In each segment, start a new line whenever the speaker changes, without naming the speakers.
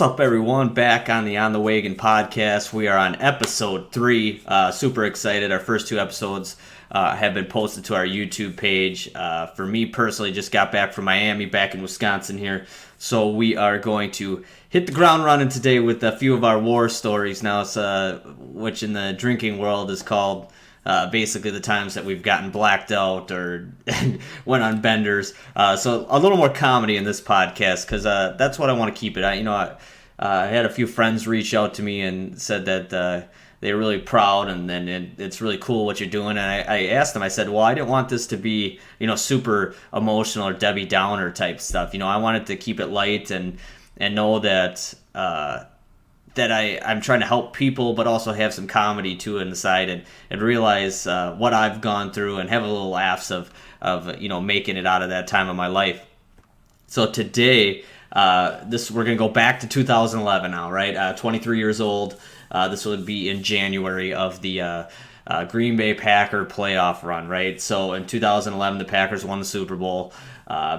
What's up, everyone? Back on the On the Wagon podcast. We are on episode 3. Super excited. Our first 2 episodes have been posted to our YouTube page. For me personally, just got back from Miami, back in Wisconsin here. So we are going to hit the ground running today with a few of our war stories now, which in the drinking world is called basically the times that we've gotten blacked out or went on benders. So a little more comedy in this podcast because that's what I want to keep it. I had a few friends reach out to me and said that they're really proud and it's really cool what you're doing. And I asked them, I said, well, I didn't want this to be, super emotional or Debbie Downer type stuff. I wanted to keep it light and know that I'm trying to help people, but also have some comedy too on the side and realize what I've gone through and have a little laughs of making it out of that time of my life. So today, we're gonna go back to 2011 now, right? 23 years old. This would be in January of the Green Bay Packer playoff run, right? So in 2011, the Packers won the Super Bowl,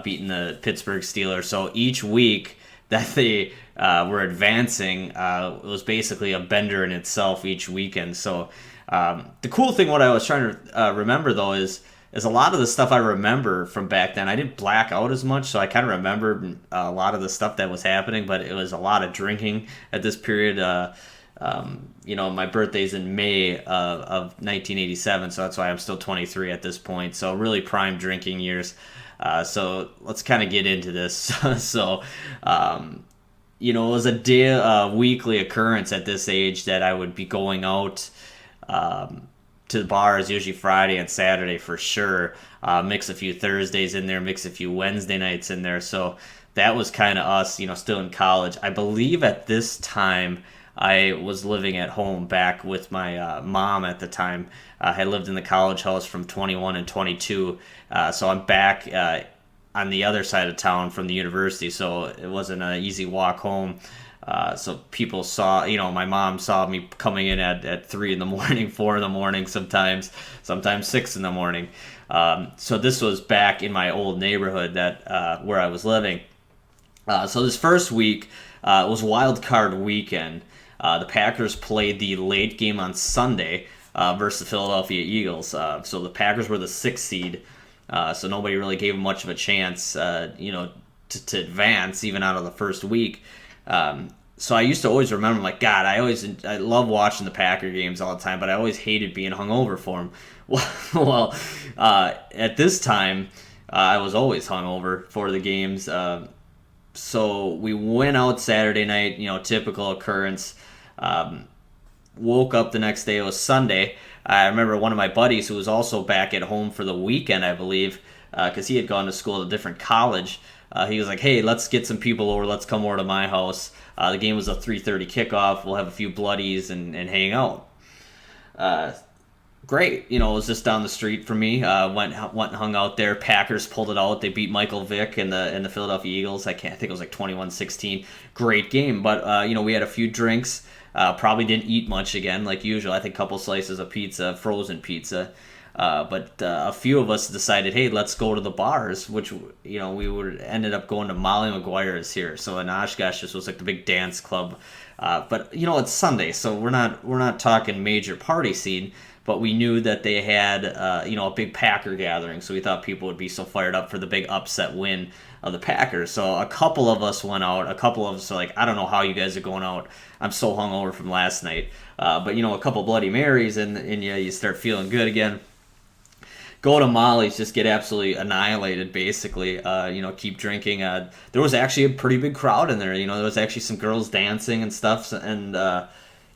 beating the Pittsburgh Steelers. So each week that they were advancing, it was basically a bender in itself each weekend. So the cool thing, what I was trying to remember though, is a lot of the stuff I remember from back then. I didn't black out as much, so I kind of remembered a lot of the stuff that was happening, but it was a lot of drinking at this period. My birthday's in May of 1987, so that's why I'm still 23 at this point. So really prime drinking years. So let's kind of get into this. So, it was a weekly occurrence at this age that I would be going out to the bars, usually Friday and Saturday for sure. Mix a few Thursdays in there, mix a few Wednesday nights in there. So that was kind of us, still in college. I believe at this time I was living at home back with my mom at the time. I had lived in the college house from 21 and 22. So I'm back on the other side of town from the university. So it wasn't an easy walk home. So people saw, my mom saw me coming in at 3 in the morning, 4 in the morning, sometimes 6 in the morning. So this was back in my old neighborhood where I was living. So this first week was wild card weekend. The Packers played the late game on Sunday versus the Philadelphia Eagles. So the Packers were the 6th seed, so nobody really gave them much of a chance, to advance even out of the first week. So I used to always remember, God, I love watching the Packer games all the time, but I always hated being hungover for them. Well, at this time, I was always hungover for the games. So we went out Saturday night, typical occurrence. Woke up the next day, it was Sunday. I remember one of my buddies who was also back at home for the weekend, I believe, because he had gone to school at a different college. He was like, hey, let's get some people over. Let's come over to my house. The game was a 3:30 kickoff. We'll have a few bloodies and hang out. Great. It was just down the street from me. Went and hung out there. Packers pulled it out. They beat Michael Vick and the Philadelphia Eagles. I think it was 21-16. Great game. But, we had a few drinks. Probably didn't eat much again, like usual. I think a couple slices of pizza, frozen pizza. But a few of us decided, hey, let's go to the bars, which, we ended up going to Molly McGuire's here. So in Oshkosh, this was the big dance club. But, it's Sunday, so we're not talking major party scene. But we knew that they had, a big Packer gathering, so we thought people would be so fired up for the big upset win of the Packers. So a couple of us went out. A couple of us are like, I don't know how you guys are going out. I'm so hungover from last night. But, a couple Bloody Marys, and you start feeling good again. Go to Molly's, just get absolutely annihilated, basically. Keep drinking. There was actually a pretty big crowd in there. There was actually some girls dancing and stuff, and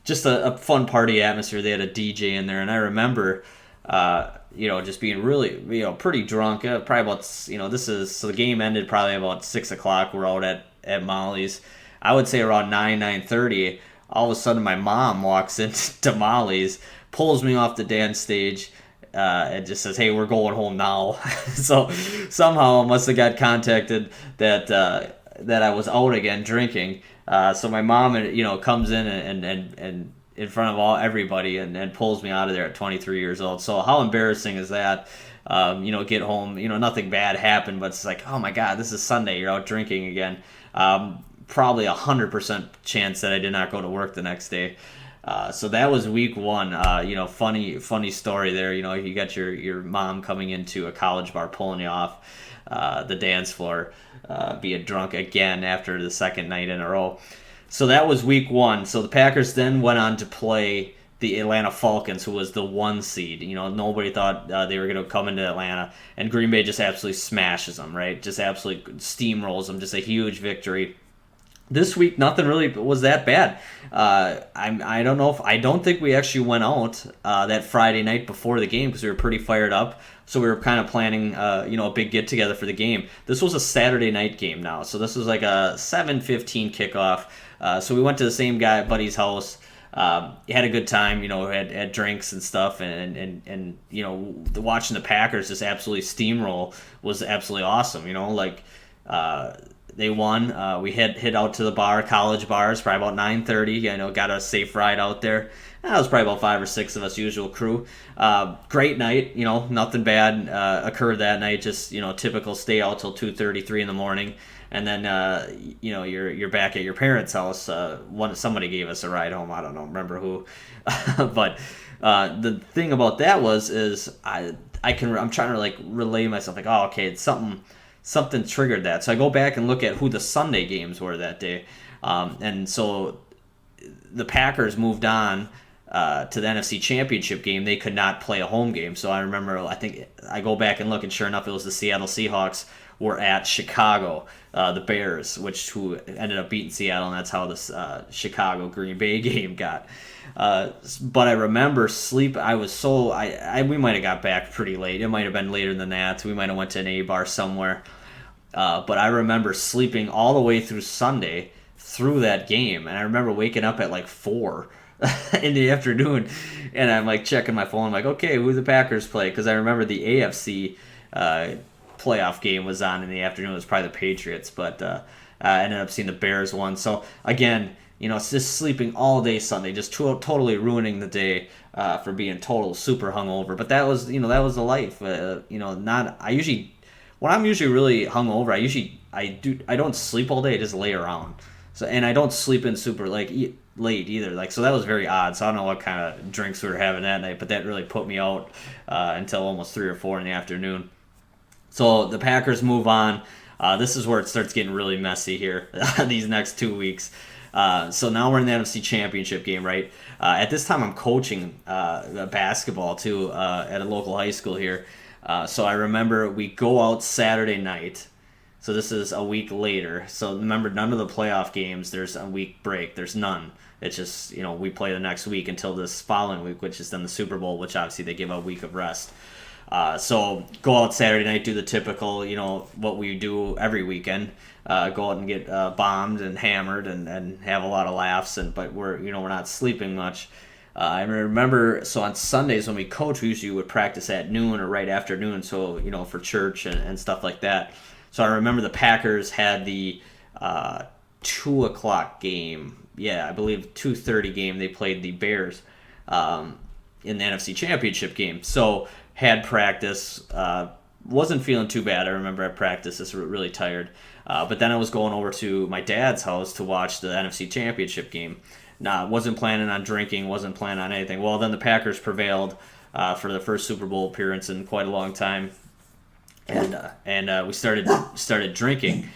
just a fun party atmosphere. They had a DJ in there, and I remember, just being really, pretty drunk. Probably about, so the game ended probably about 6 o'clock. We're out at Molly's. I would say around 9:30. All of a sudden, my mom walks into Molly's, pulls me off the dance stage, and just says, hey, we're going home now. So somehow I must have got contacted that I was out again drinking. So my mom, comes in and in front of everybody and pulls me out of there at 23 years old. So how embarrassing is that? Get home, nothing bad happened, but it's like, oh my God, this is Sunday. You're out drinking again. probably 100% chance that I did not go to work the next day. So that was week one. Funny story there. You got your mom coming into a college bar, pulling you off the dance floor, being drunk again after the second night in a row. So that was week one. So the Packers then went on to play the Atlanta Falcons, who was the 1 seed. Nobody thought they were going to come into Atlanta, and Green Bay just absolutely smashes them, right? Just absolutely steamrolls them. Just a huge victory. This week, nothing really was that bad. I don't think we actually went out that Friday night before the game because we were pretty fired up. So we were kind of planning, a big get together for the game. This was a Saturday night game now, so this was like a 7:15 kickoff. So we went to the same buddy's house. Had a good time, had drinks and stuff, and watching the Packers just absolutely steamroll was absolutely awesome. They won. We hit out to the bar, college bars, probably about 9:30. Got a safe ride out there. That was probably about 5 or 6 of us, usual crew. Great night. Nothing bad occurred that night. Just typical stay out till 2:33 in the morning, and then you're back at your parents' house. Somebody gave us a ride home. I don't know, remember who, but the thing about that I'm trying to relay myself oh, okay, it's something triggered that. So I go back and look at who the Sunday games were that day. And so the Packers moved on to the NFC Championship game. They could not play a home game. So I remember, I think I go back and look, and sure enough, it was the Seattle Seahawks were at Chicago, the Bears, who ended up beating Seattle, and that's how this Chicago Green Bay game got. But I remember I was so we might have got back pretty late. It might have been later than that. We might have went to an A bar somewhere. But I remember sleeping all the way through Sunday through that game, and I remember waking up at 4 in the afternoon, and I'm checking my phone. I'm okay, who the Packers play? Because I remember the AFC playoff game was on in the afternoon. It was probably the Patriots, but I ended up seeing the Bears won. So again, it's just sleeping all day Sunday, just totally ruining the day for being total super hungover. But that was the life. When I'm usually really hungover, I don't sleep all day. I just lay around. So, and I don't sleep in super late either. So that was very odd. So I don't know what kind of drinks we were having that night, but that really put me out until almost 3 or 4 in the afternoon. So the Packers move on. This is where it starts getting really messy here these next 2 weeks. So now we're in the NFC Championship game, right? At this time, I'm coaching basketball too at a local high school here. So I remember we go out Saturday night. So this is a week later. So remember, none of the playoff games, there's a week break. There's none. It's just, we play the next week until this following week, which is then the Super Bowl, which obviously they give a week of rest. So go out Saturday night, do the typical, what we do every weekend. Go out and get bombed and hammered and have a lot of laughs. But we're not sleeping much. I remember, so on Sundays when we coach, we usually would practice at noon or right after noon. So, for church and stuff like that. So I remember the Packers had the 2 o'clock game. Yeah, I believe 2:30 game. They played the Bears in the NFC Championship game. So had practice. Wasn't feeling too bad. I remember at practice, just really tired. But then I was going over to my dad's house to watch the NFC Championship game. Wasn't planning on drinking. Wasn't planning on anything. Well, then the Packers prevailed for the first Super Bowl appearance in quite a long time. And we started drinking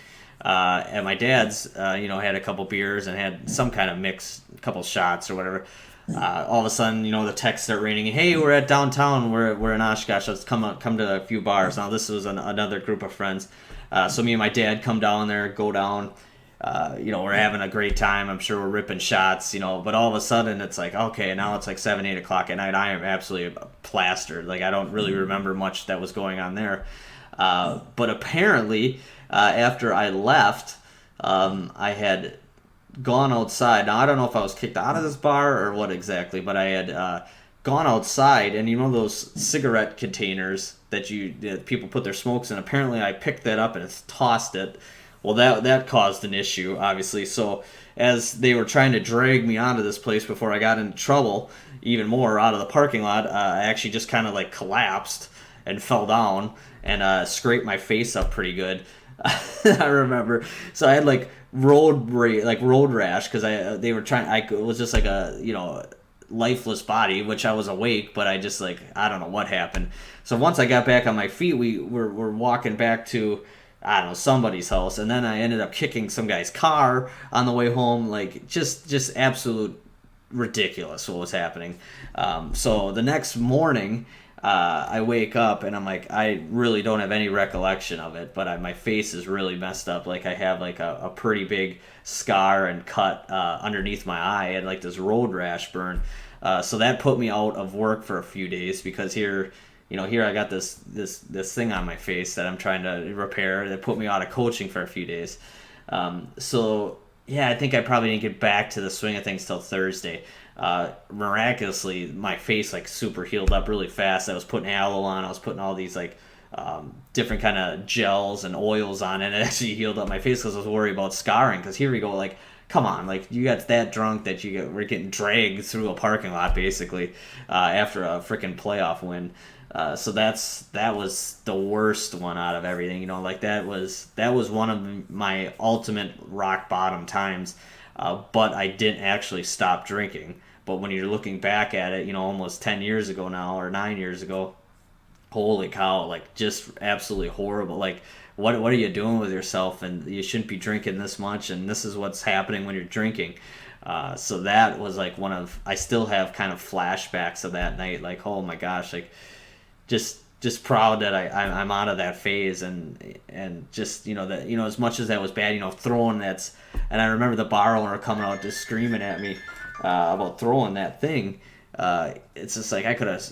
at my dad's. Had a couple beers and had some kind of mix, a couple shots or whatever. All of a sudden, the texts start raining. Hey, we're at downtown. We're in Oshkosh. Let's come to a few bars. Now this was another group of friends. So me and my dad come down there, go down. We're having a great time. I'm sure we're ripping shots. But all of a sudden it's okay, now it's 7, 8 o'clock at night. I am absolutely plastered. I don't really remember much that was going on there. But apparently, after I left, I had gone outside. Now, I don't know if I was kicked out of this bar or what exactly, but I had gone outside, and those cigarette containers that people put their smokes in, apparently I picked that up and tossed it. Well, that caused an issue, obviously. So as they were trying to drag me out of this place before I got into trouble, even more out of the parking lot, I actually just kind of collapsed and fell down and scraped my face up pretty good. I remember. So I had like road rash because they were trying. It was just like a lifeless body, which I was awake, but I just like I don't know what happened. So once I got back on my feet, we were walking back to I don't know somebody's house, and then I ended up kicking some guy's car on the way home. Like just absolute ridiculous what was happening. So the next morning, I wake up and I'm like, I really don't have any recollection of it, but my face is really messed up. Like I have like a pretty big scar and cut underneath my eye and like this road rash burn. So that put me out of work for a few days because here I got this thing on my face that I'm trying to repair that put me out of coaching for a few days. So yeah, I think I probably didn't get back to the swing of things till Thursday. Miraculously, my face like super healed up really fast. I was putting aloe on. I was putting all these like different kind of gels and oils on, and it actually healed up my face because I was worried about scarring. Because here we go, like, come on, like you got that drunk that we're getting dragged through a parking lot basically after a freaking playoff win. So that was the worst one out of everything. Like that was one of my ultimate rock bottom times. But I didn't actually stop drinking. But when you're looking back at it, almost 10 years ago now or 9 years ago, holy cow, like just absolutely horrible. Like what are you doing with yourself? And you shouldn't be drinking this much. And this is what's happening when you're drinking. So that was like I still have kind of flashbacks of that night. Like, oh my gosh, like just proud that I'm out of that phase and just that as much as that was bad, throwing that, and I remember the bar owner coming out just screaming at me about throwing that thing. It's just like I could have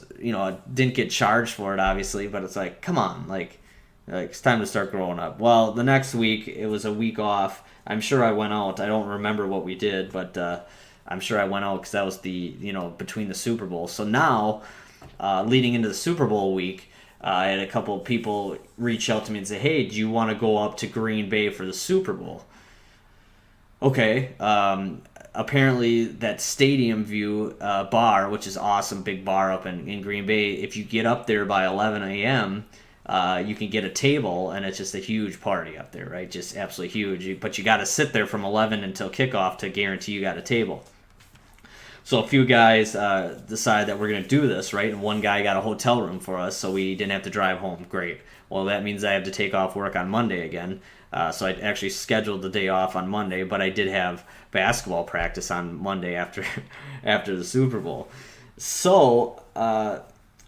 didn't get charged for it obviously, but it's like come on, like it's time to start growing up. Well, the next week it was a week off. I'm sure I went out. I don't remember what we did, but I'm sure I went out because that was the between the Super Bowl. So now. Leading into the Super Bowl week, I had a couple of people reach out to me and say, hey, do you want to go up to Green Bay for the Super Bowl? Okay. Apparently, that Stadium View bar, which is awesome, big bar up in Green Bay, if you get up there by 11 a.m., you can get a table, and it's just a huge party up there, right? Just absolutely huge. But you got to sit there from 11 until kickoff to guarantee you got a table. So a few guys decided that we're going to do this, right? And one guy got a hotel room for us, so we didn't have to drive home. Great. Well, that means I have to take off work on Monday again. So I actually scheduled the day off on Monday, but I did have basketball practice on Monday after the Super Bowl. So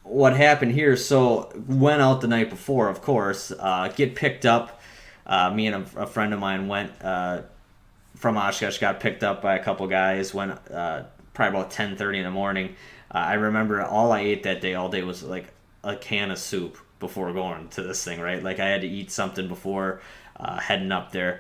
what happened here? So went out the night before, of course. Get picked up. Me and a friend of mine went from Oshkosh, got picked up by a couple guys. Went. Probably about 10:30 in the morning. I remember all I ate that day all day was like a can of soup before going to this thing, right? Like I had to eat something before heading up there.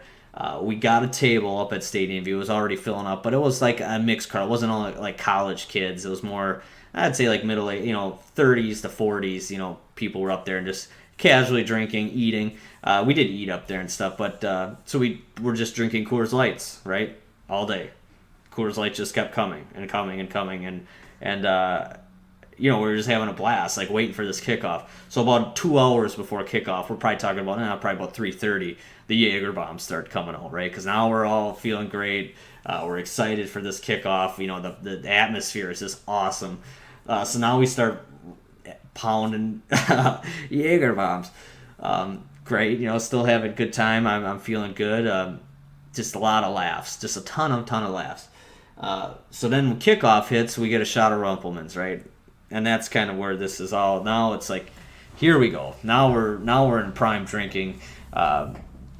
We got a table up at Stadium View. It was already filling up, but it was like a mixed crowd. It wasn't all like college kids. It was more, I'd say like middle age, 30s to 40s. People were up there and just casually drinking, eating. We did eat up there and stuff, but so we were just drinking Coors Lights, right, all day. Coors Light just kept coming and coming and coming, and we were just having a blast, like waiting for this kickoff. So about 2 hours before kickoff, we're probably talking about probably about 3:30, the Jaeger bombs start coming out, right? Because now we're all feeling great. We're excited for this kickoff. The atmosphere is just awesome. So now we start pounding Jaeger bombs. Great, still having a good time. I'm feeling good. Just a lot of laughs, just a ton of laughs. So then when kickoff hits, we get a shot of Rumpelmans, right? And that's kind of where this is all. Now it's like, here we go. Now we're in prime drinking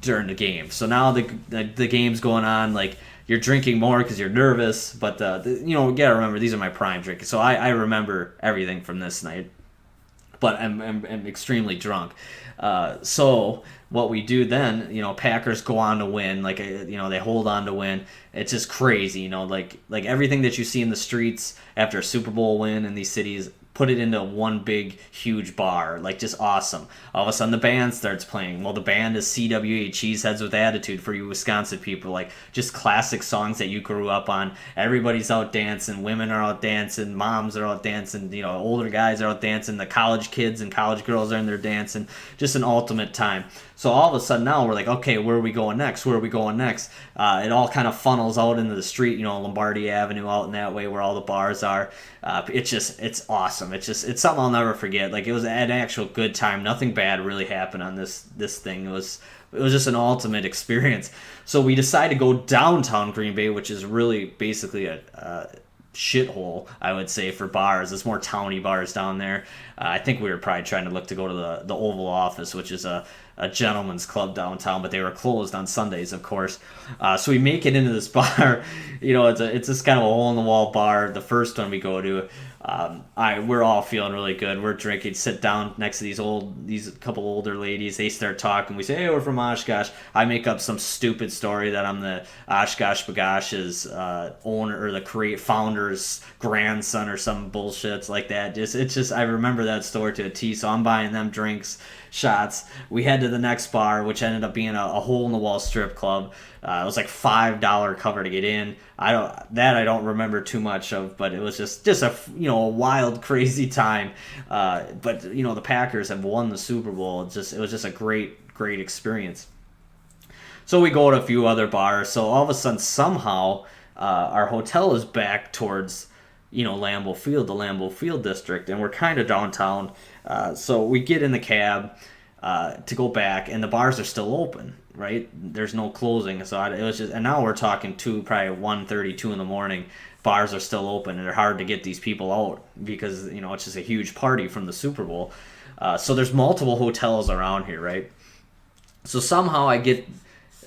during the game. So now the game's going on. Like you're drinking more because you're nervous, but we gotta remember these are my prime drinking. So I remember everything from this night, but I'm extremely drunk. So what we do then, Packers go on to win, like they hold on to win. It's just crazy, like everything that you see in the streets after a Super Bowl win in these cities put it into one big, huge bar, like just awesome. All of a sudden, the band starts playing. Well, the band is CWA, Cheeseheads with Attitude for you Wisconsin people, like just classic songs that you grew up on. Everybody's out dancing, women are out dancing, moms are out dancing, older guys are out dancing, the college kids and college girls are in there dancing. Just an ultimate time. So all of a sudden now we're like, okay, where are we going next? Where are we going next? It all kind of funnels out into the street, Lombardi Avenue out in that way where all the bars are. It's awesome. It's something I'll never forget. Like, it was an actual good time. Nothing bad really happened on this thing. It was just an ultimate experience. So we decided to go downtown Green Bay, which is really basically a shithole, I would say, for bars. There's more towny bars down there. I think we were probably trying to look to go to the Oval Office, which is a gentleman's club downtown, but they were closed on Sundays, of course. So we make it into this bar. It's this kind of a hole-in-the-wall bar. The first one we go to, we're all feeling really good. We're drinking, sit down next to these couple older ladies. They start talking. We say, hey, we're from Oshkosh. I make up some stupid story that I'm the Oshkosh Bagosh's owner, or the founder's grandson, or some bullshits like that. I remember that story to a T. So I'm buying them drinks, shots. We head to the next bar, which ended up being a hole-in-the-wall strip club. It was like $5 cover to get in. I don't remember too much of, but it was just a wild, crazy time. But the Packers have won the Super Bowl. It was just a great experience. So we go to a few other bars. So all of a sudden, somehow, our hotel is back towards Lambeau Field, the Lambeau Field district, and we're kind of downtown. So we get in the cab to go back, and the bars are still open, right? There's no closing. So it was just, and now we're talking probably 1:30, 2 in the morning. Bars are still open, and they're hard to get these people out because it's just a huge party from the Super Bowl. So there's multiple hotels around here, right? So somehow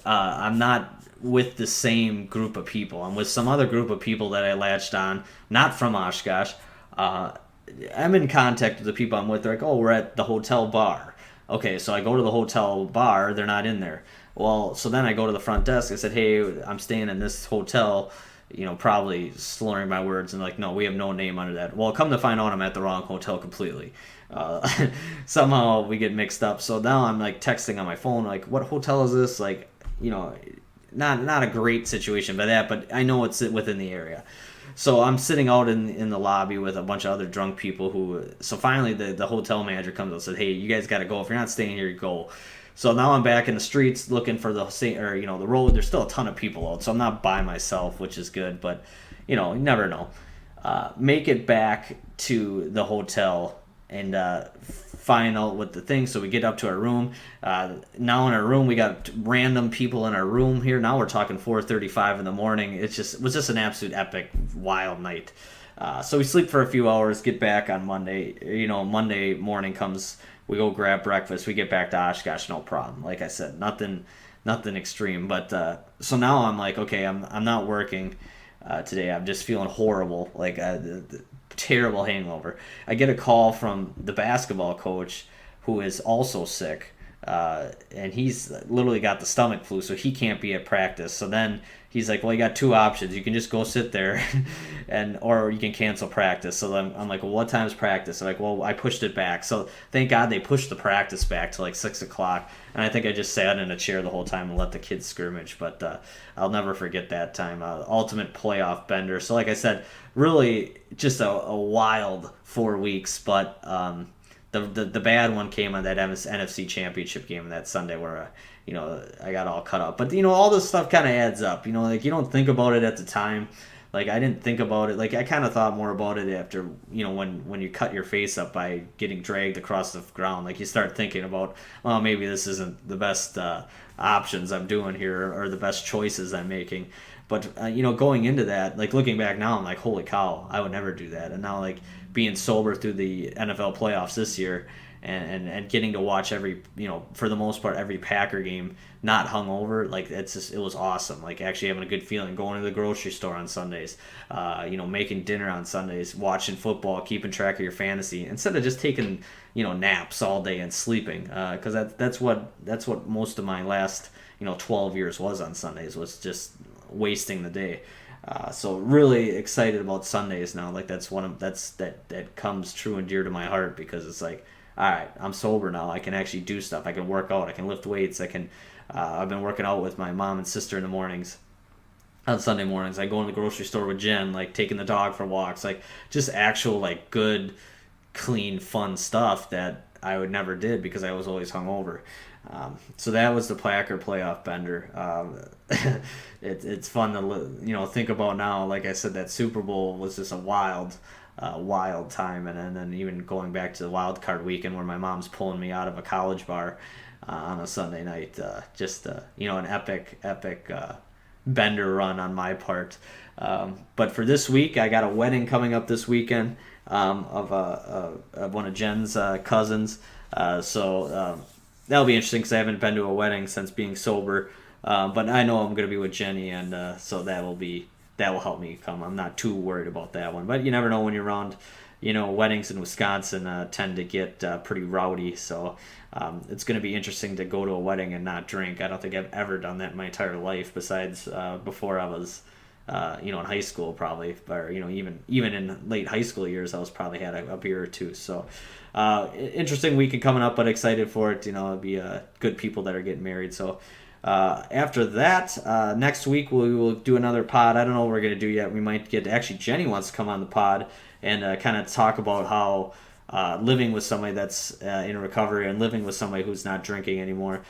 I'm not with the same group of people. I'm with some other group of people that I latched on, not from Oshkosh. I'm in contact with the people I'm with. They're like, oh, we're at the hotel bar. Okay, so I go to the hotel bar. They're not in there. Well, so then I go to the front desk. I said, hey, I'm staying in this hotel, probably slurring my words. And like, no, we have no name under that. Well, come to find out, I'm at the wrong hotel completely. Somehow we get mixed up. So now I'm like texting on my phone, like, what hotel is this? Like, not a great situation by that, but I know it's within the area. So I'm sitting out in the lobby with a bunch of other drunk people so finally the hotel manager comes and says, hey, you guys got to go. If you're not staying here, you go. So now I'm back in the streets looking for the road. There's still a ton of people out, so I'm not by myself, which is good, but you never know. Make it back to the hotel and find out what the thing. So we get up to our room. Now in our room, we got random people in our room here. Now we're talking 4:35 in the morning. It was just an absolute epic, wild night. So we sleep for a few hours, get back on Monday. Monday morning comes, we go grab breakfast, we get back to Oshkosh, no problem. Like I said, nothing extreme. But so now I'm like, okay, I'm not working today. I'm just feeling horrible, like terrible hangover. I get a call from the basketball coach, who is also sick, and he's literally got the stomach flu, so he can't be at practice. So then he's like, well, you got two options. You can just go sit there, or you can cancel practice. So then I'm like, well, what time's practice? They're like, well, I pushed it back. So thank God they pushed the practice back to like 6 o'clock. And I think I just sat in a chair the whole time and let the kids scrimmage. But I'll never forget that time. Ultimate playoff bender. So like I said, really just a wild 4 weeks. But the bad one came on that NFC Championship game that Sunday where I got all cut up. But all this stuff kind of adds up. Like you don't think about it at the time. Like I didn't think about it. Like I kind of thought more about it after when you cut your face up by getting dragged across the ground. Like you start thinking about, well, maybe this isn't the best options I'm doing here or the best choices I'm making. But going into that, like looking back now, I'm like, holy cow, I would never do that. And now like being sober through the NFL playoffs this year. And getting to watch every, for the most part, every Packer game not hungover, like it was awesome. Like actually having a good feeling, going to the grocery store on Sundays, making dinner on Sundays, watching football, keeping track of your fantasy instead of just taking, naps all day and sleeping. Because that's what most of my last, 12 years was on Sundays, was just wasting the day. So really excited about Sundays now. Like that comes true and dear to my heart, because it's like, all right, I'm sober now. I can actually do stuff. I can work out. I can lift weights. I've been working out with my mom and sister in the mornings. On Sunday mornings, I go in the grocery store with Jen, like taking the dog for walks, like just actual like good, clean, fun stuff that I would never did because I was always hungover. So that was the Packer playoff bender. It's fun to think about now. Like I said, that Super Bowl was just a wild time, and then even going back to the wild card weekend where my mom's pulling me out of a college bar on a Sunday night. An epic bender run on my part. But for this week, I got a wedding coming up this weekend of one of Jen's cousins. So that'll be interesting because I haven't been to a wedding since being sober. But I know I'm going to be with Jenny, and so that will help me come. I'm not too worried about that one. But you never know when you're around. Weddings in Wisconsin tend to get pretty rowdy. So it's going to be interesting to go to a wedding and not drink. I don't think I've ever done that in my entire life, besides before I was in high school probably, or even in late high school years, I was probably had a beer or two. So interesting weekend coming up, but excited for it. It'll be good people that are getting married. So after that, next week we will do another pod. I don't know what we're gonna do yet. We might get actually Jenny wants to come on the pod and kind of talk about how living with somebody that's in recovery and living with somebody who's not drinking anymore.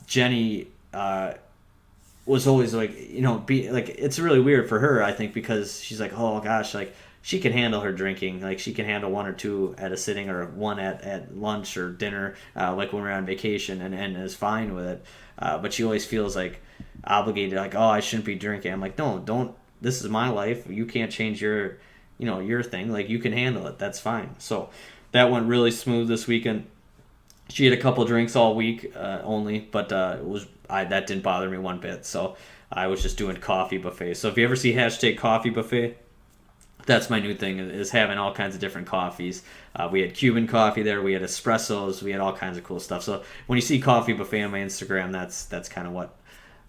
Jenny was always like, it's really weird for her, I think, because she's like, oh gosh, like she can handle her drinking, like she can handle one or two at a sitting or one at lunch or dinner, like when we're on vacation, and is fine with it. But she always feels like obligated, like, oh, I shouldn't be drinking. I'm like, no, don't. This is my life. You can't change your thing. Like, you can handle it. That's fine. So that went really smooth this weekend. She had a couple drinks all week only, but that didn't bother me one bit. So I was just doing coffee buffet. So if you ever see #coffee_buffet, that's my new thing, is having all kinds of different coffees. We had Cuban coffee there. We had espressos. We had all kinds of cool stuff. So when you see coffee buffet on my Instagram, that's kind of what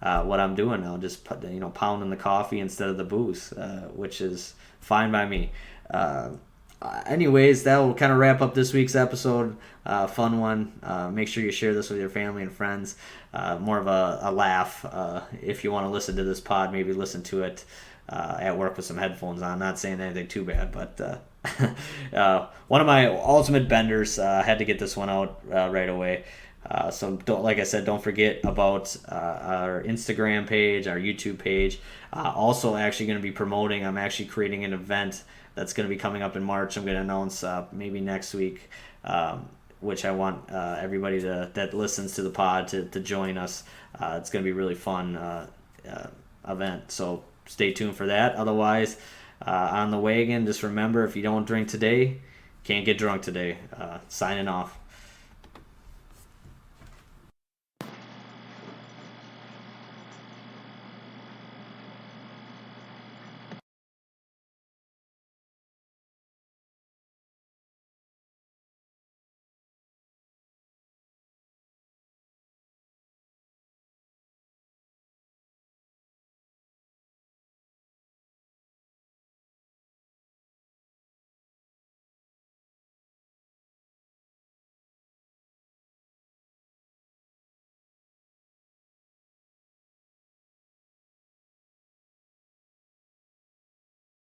I'm doing now. Just pounding the coffee instead of the booze, which is fine by me. Anyways, that will kind of wrap up this week's episode. Fun one. Make sure you share this with your family and friends. More of a laugh. If you want to listen to this pod, maybe listen to it at work with some headphones on. Not saying anything too bad, but one of my ultimate benders. Had to get this one out right away. So like I said, don't forget about our Instagram page, our YouTube page. Also, actually going to be promoting. I'm actually creating an event that's going to be coming up in March. I'm going to announce maybe next week, which I want everybody that listens to the pod to join us. It's going to be a really fun event. So stay tuned for that. Otherwise, on the wagon, just remember, if you don't drink today, can't get drunk today. Signing off.